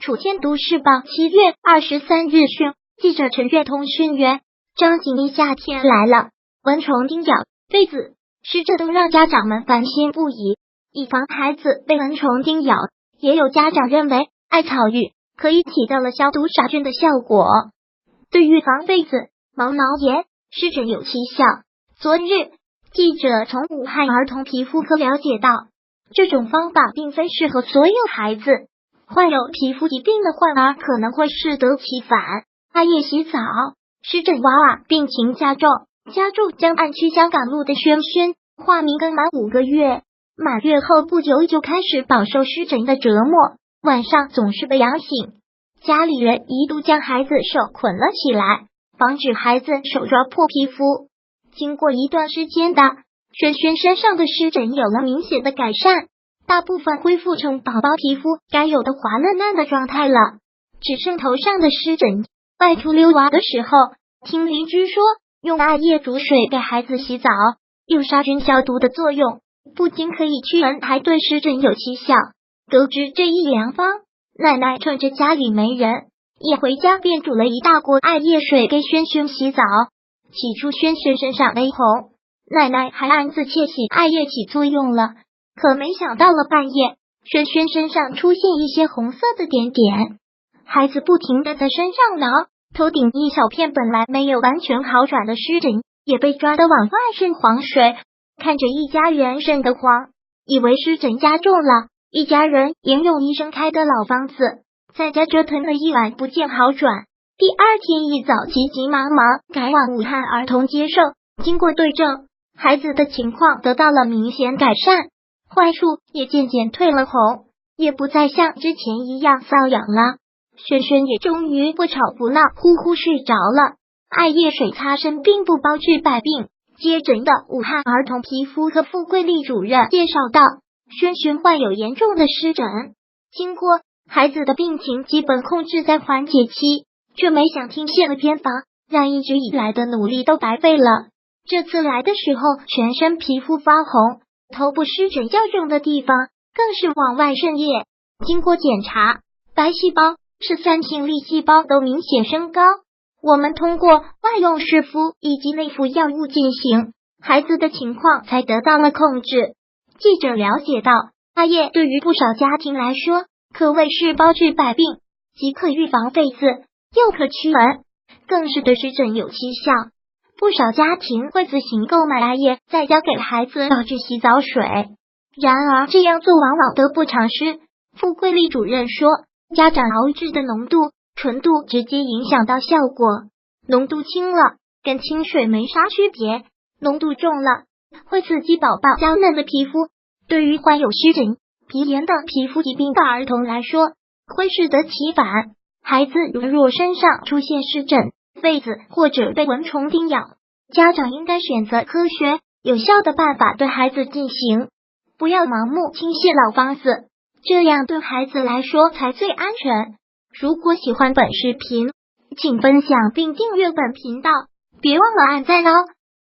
楚天都市报7月23日讯，记者陈月通讯员张景一夏天来了，蚊虫叮咬、痱子、湿疹都让家长们烦心不已。以防孩子被蚊虫叮咬，也有家长认为艾草浴可以起到了消毒杀菌的效果，对预防痱子、毛炎、湿疹有奇效。昨日，记者从武汉儿童皮肤科了解到，这种方法并非适合所有孩子，患有皮肤疾病的患儿可能会适得其反。艾叶洗澡，湿疹娃娃病情加重，将案区香港路的轩轩，化名刚满5个月，满月后不久就开始饱受湿疹的折磨，晚上总是被痒醒，家里人一度将孩子手捆了起来，防止孩子手抓破皮肤。经过一段时间的，轩轩身上的湿疹有了明显的改善，大部分恢复成宝宝皮肤该有的滑嫩嫩的状态了，只剩头上的湿疹。外出遛娃的时候，听邻居说用艾叶煮水给孩子洗澡，有杀菌消毒的作用，不仅可以驱蚊，还对湿疹有奇效。得知这一良方，奶奶趁着家里没人，一回家便煮了一大锅艾叶水给轩轩洗澡。起初轩轩身上绯红，奶奶还暗自窃喜艾叶起作用了，可没想到了半夜，轩轩身上出现一些红色的点点，孩子不停地在身上挠，头顶一小片本来没有完全好转的湿疹也被抓得往外渗黄水，看着一家人瘆得慌，以为湿疹加重了，一家人沿用医生开的老方子，在家折腾了一晚不见好转。第二天一早急急忙忙赶往武汉儿童接受，经过对症，孩子的情况得到了明显改善，坏处也渐渐退了红，也不再像之前一样瘙痒了。轩轩也终于不吵不闹，呼呼睡着了。艾叶水擦身并不包治百病，接诊的武汉儿童皮肤科傅桂丽主任介绍道，轩轩患有严重的湿疹，经过孩子的病情基本控制在缓解期，却没想听信了偏方，让一直以来的努力都白费了。这次来的时候，全身皮肤发红，头部湿疹较重的地方更是往外渗液。经过检查，白细胞、13型粒细胞都明显升高。我们通过外用湿敷以及内服药物进行，孩子的情况才得到了控制。记者了解到，艾叶对于不少家庭来说，可谓是包治百病，即可预防痱子，又可驱蚊，更是对湿疹有奇效。不少家庭会自行购买艾叶，在家给孩子倒制洗澡水。然而这样做往往得不偿失。傅桂丽主任说，家长熬制的浓度、纯度直接影响到效果。浓度轻了，跟清水没啥区别；浓度重了，会刺激宝宝娇嫩的皮肤。对于患有湿疹、皮炎等皮肤疾病的儿童来说，会适得其反。孩子若身上出现湿疹、痱子或者被蚊虫叮咬，家长应该选择科学有效的办法对孩子进行，不要盲目轻信老方子，这样对孩子来说才最安全。如果喜欢本视频，请分享并订阅本频道，别忘了按赞哦。